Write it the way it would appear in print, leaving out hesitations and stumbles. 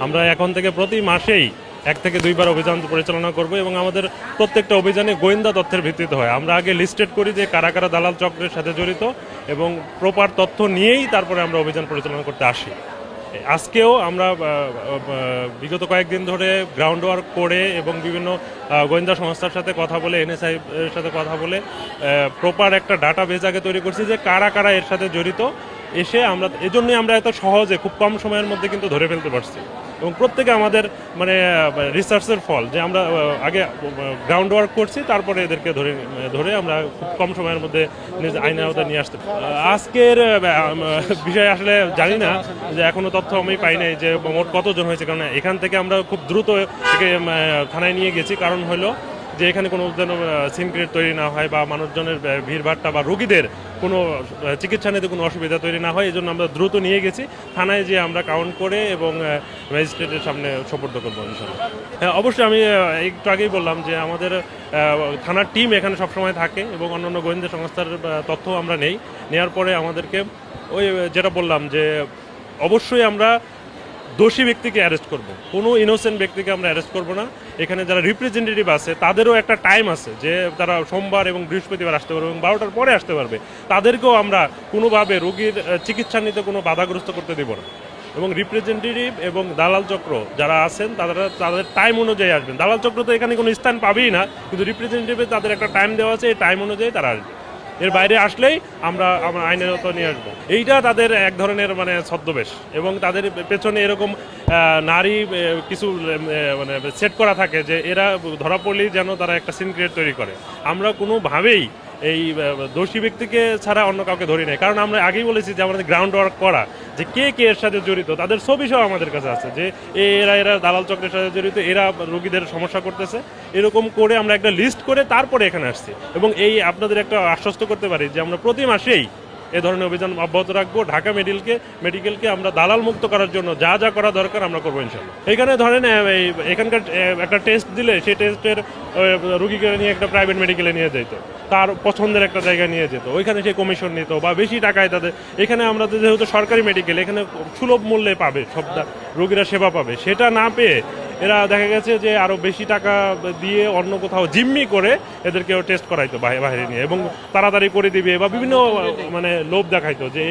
আমরা এখন থেকে প্রতি মাসেই 1 থেকে 2 বার অভিযান পরিচালনা করব এবং আমাদের প্রত্যেকটা অভিযানে গোয়েন্দা তথ্যের ভিত্তিতে হয়। আমরা আগে লিস্টেড করি যে কারা কারা দালাল চক্রের সাথে জড়িত এবং প্রপার তথ্য নিয়েই তারপরে আমরা অভিযান পরিচালনা করতে আসি। আজকেও আমরা বিগত কয়েকদিন ধরে গ্রাউন্ড ওয়ার্ক করে এবং বিভিন্ন গোয়েন্দা সংস্থার সাথে কথা বলে এনএসআই এর সাথে কথা বলে প্রপার একটা ডাটা বেস আগে তৈরি করছি যে কারা কারা এর সাথে জড়িত। এসে আমরা এজন্যই আমরা এত সহজে খুব কম সময়ের মধ্যে কিন্তু ধরে ফেলতে পারছি এবং প্রত্যেকে আমাদের মানে রিসার্চের ফল যে আমরা আগে গ্রাউন্ড ওয়ার্ক করছি তারপরে এদেরকে ধরে আমরা খুব কম সময়ের মধ্যে আইনের আওতায় নিয়ে আসতে। আজকের বিষয় আসলে জানি না, যে এখনো তথ্য আমি পাই নাই যে মোট কতজন হয়েছে, কারণ এখান থেকে আমরা খুব দ্রুত থানায় নিয়ে গেছি। কারণ হলো যে এখানে কোনো যেন সিনক্রেট তৈরি না হয় বা মানুষজনের ভিড়ভাড়টা বা রোগীদের কোনো চিকিৎসা নিতে কোনো অসুবিধা তৈরি না হয়, এই জন্য আমরা দ্রুত নিয়ে গেছি থানায়, যে আমরা কাউন্ট করে এবং ম্যাজিস্ট্রেটের সামনে সোপর্দ করবো ইনশাল্লাহ। হ্যাঁ, অবশ্যই আমি একটু আগেই বললাম যে আমাদের থানার টিম এখানে সবসময় থাকে এবং অন্যান্য গোয়েন্দা সংস্থার তথ্য আমরা নেওয়ার পরে আমাদেরকে ওই যেটা বললাম যে অবশ্যই আমরা দোষী ব্যক্তিকে অ্যারেস্ট করব, কোনো ইনোসেন্ট ব্যক্তিকে আমরা অ্যারেস্ট করব না। এখানে যারা রিপ্রেজেন্টেটিভ আছে তাদেরও একটা টাইম আছে যে তারা সোমবার এবং বৃহস্পতিবার আসতে পারবে এবং 12টার পরে আসতে পারবে। তাদেরকেও আমরা কোনোভাবে রোগীর চিকিৎসা নিতে কোনো বাধাগ্রস্ত করতে দেব না এবং রিপ্রেজেন্টেটিভ এবং দালাল চক্র যারা আছেন তাদের টাইম অনুযায়ী আসবেন। দালাল চক্র তো এখানে কোনো স্থান পাবেই না, কিন্তু রিপ্রেজেন্টেটিভে তাদের একটা টাইম দেওয়া আছে, এই টাইম অনুযায়ী তারা আসবে। এর বাইরে আসলেই আমরা আইনের আওতায় নিয়ে আসবো। এইটা তাদের এক ধরনের মানে ছদ্মবেশ এবং তাদের পেছনে এরকম নারী কিছু মানে সেট করা থাকে যে এরা ধরা পড়লেই যেন তারা একটা সিন ক্রিয়েট তৈরি করে। আমরা কোনোভাবেই এই দোষী ব্যক্তিকে ছাড়া অন্য কাউকে ধরি নাই, কারণ আমরা আগেই বলেছি যে আমাদের গ্রাউন্ড ওয়ার্ক করা, যে কে কে এর সাথে জড়িত তাদের ছবি সহ আমাদের কাছে আছে, যে এরা দালাল চক্রের সাথে জড়িত, এরা রোগীদের সমস্যা করতেছে, এরকম করে আমরা একটা লিস্ট করে তারপরে এখানে আসছি। এবং এই আপনাদের একটা আশ্বস্ত করতে পারি যে আমরা প্রতি মাসেই এ ধরনের অভিযান অব্যাহত রাখবো। ঢাকা মেডিকেলকে আমরা দালাল মুক্ত করার জন্য যা যা করা দরকার আমরা করবো ইনশাল্লাহ। এখানে ধরেন এখানকার একটা টেস্ট দিলে সেই টেস্টের রুগীকে নিয়ে একটা প্রাইভেট মেডিকেলে নিয়ে যেত, তার পছন্দের একটা জায়গায় নিয়ে যেত, ওইখানে সে কমিশন নিত বা বেশি টাকায় তাদের। এখানে আমরা যেহেতু সরকারি মেডিকেল, এখানে সুলভ মূল্যে পাবে সব রোগীরা সেবা পাবে, সেটা না পেয়ে এরা দেখা গেছে যে আরো বেশি টাকা দিয়ে অন্য কোথাও জিম্মি করে এদেরকেও টেস্ট করাইতো বাইরে নিয়ে এবং তাড়াতাড়ি করে দিবে বা বিভিন্ন মানে লোভ দেখাইতো যে